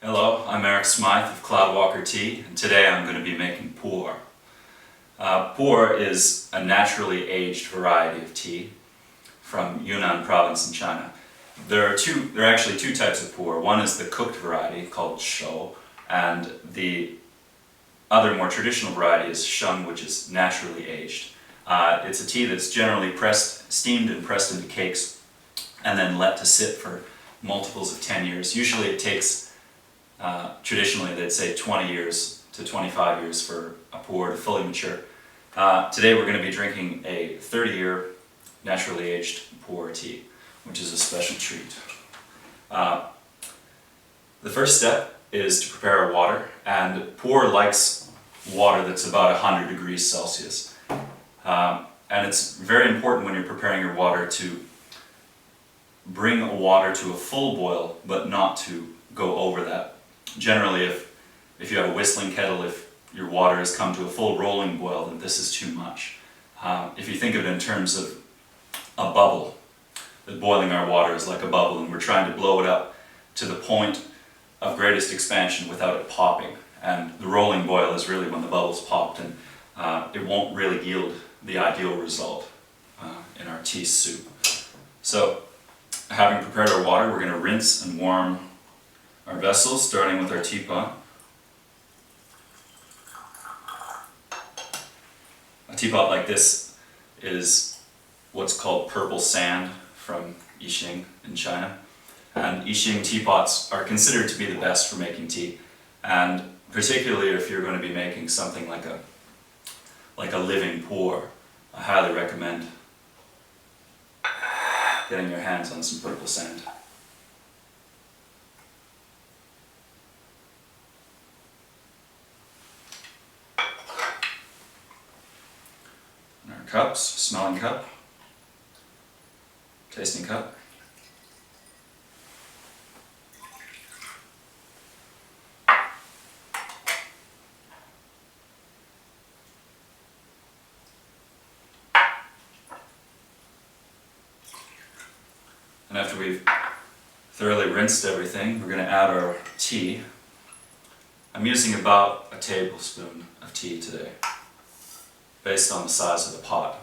Hello, I'm Eric Smythe of Cloudwalker Tea, and today I'm going to be making Pu Erh. Pu Erh is a naturally aged variety of tea from Yunnan province in China. There are actually two types of Pu Erh. One is the cooked variety called shou, and the other more traditional variety is sheng, which is naturally aged. It's a tea that's generally steamed and pressed into cakes and then let to sit for multiples of 10 years. Usually it takes traditionally, they'd say 20 years to 25 years for a Pu Erh to fully mature. Today we're going to be drinking a 30-year naturally aged Pu Erh tea, which is a special treat. The first step is to prepare our water, and Pu Erh likes water that's about 100 degrees Celsius. And it's very important when you're preparing your water to bring a water to a full boil, but not to go over that. Generally, if you have a whistling kettle, if your water has come to a full rolling boil, then this is too much. If you think of it in terms of a bubble, that boiling our water is like a bubble, and we're trying to blow it up to the point of greatest expansion without it popping. And the rolling boil is really when the bubble's popped, and it won't really yield the ideal result in our tea soup. So, having prepared our water, we're going to rinse and warm our vessel, starting with our teapot. A teapot like this is what's called purple sand from Yixing in China. And Yixing teapots are considered to be the best for making tea. And particularly if you're going to be making something like a living Pu Erh, I highly recommend getting your hands on some purple sand. Cups, smelling cup, tasting cup. And after we've thoroughly rinsed everything, we're going to add our tea. I'm using about a tablespoon of tea today, based on the size of the pot.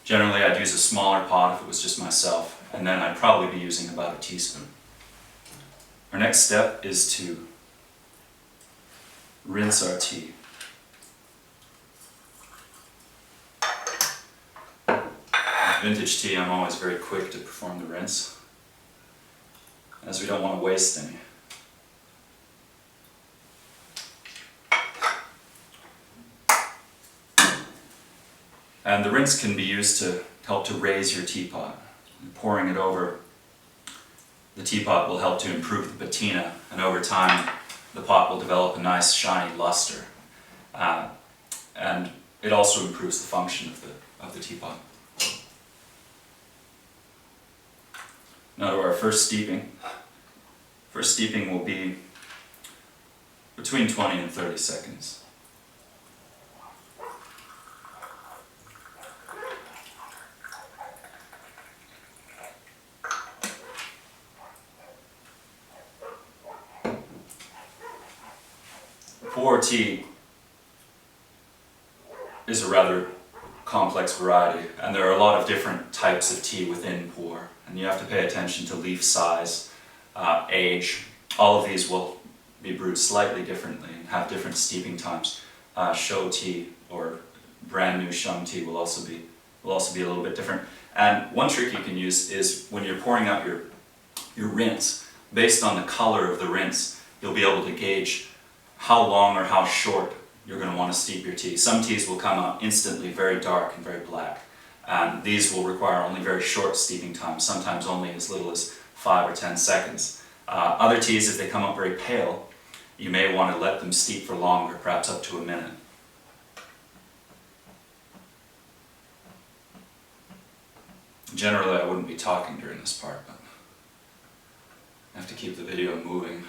Generally, I'd use a smaller pot if it was just myself, and then I'd probably be using about a teaspoon. Our next step is to rinse our tea. With vintage tea, I'm always very quick to perform the rinse, as we don't want to waste any. And the rinse can be used to help to raise your teapot. Pouring it over the teapot will help to improve the patina, and over time the pot will develop a nice shiny luster. And it also improves the function of the teapot. Now to our first steeping. First steeping will be between 20 and 30 seconds. Pu Erh tea is a rather complex variety, and there are a lot of different types of tea within Pu Erh, and you have to pay attention to leaf size, age. All of these will be brewed slightly differently and have different steeping times. Shou tea or brand new sheng tea will also be a little bit different. And one trick you can use is when you're pouring out your rinse, based on the color of the rinse, you'll be able to gauge how long or how short you're going to want to steep your tea. Some teas will come out instantly very dark and very black, and these will require only very short steeping times, sometimes only as little as 5 or 10 seconds. Other teas, if they come up very pale, you may want to let them steep for longer, perhaps up to a minute. Generally, I wouldn't be talking during this part, but I have to keep the video moving.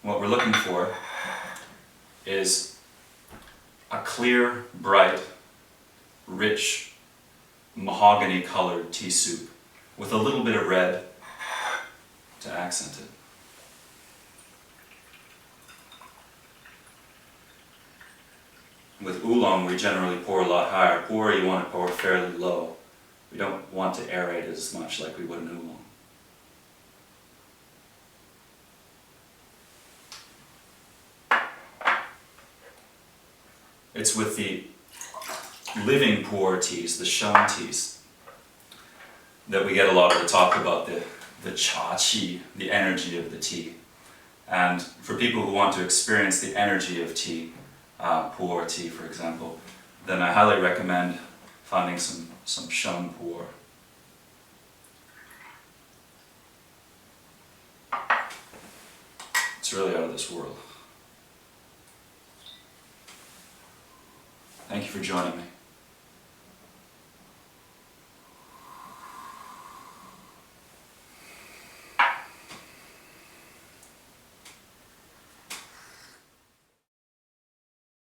What we're looking for is a clear, bright, rich, mahogany-colored tea soup with a little bit of red to accent it. With oolong, we generally pour a lot higher. Pu Erh, you want to pour fairly low. We don't want to aerate it as much like we would in oolong. It's with the living Pu Erh teas, the sheng teas, that we get a lot of the talk about the cha qi, the energy of the tea. And for people who want to experience the energy of tea, Pu Erh tea for example, then I highly recommend finding some sheng Pu Erh. It's really out of this world. Thank you for joining me.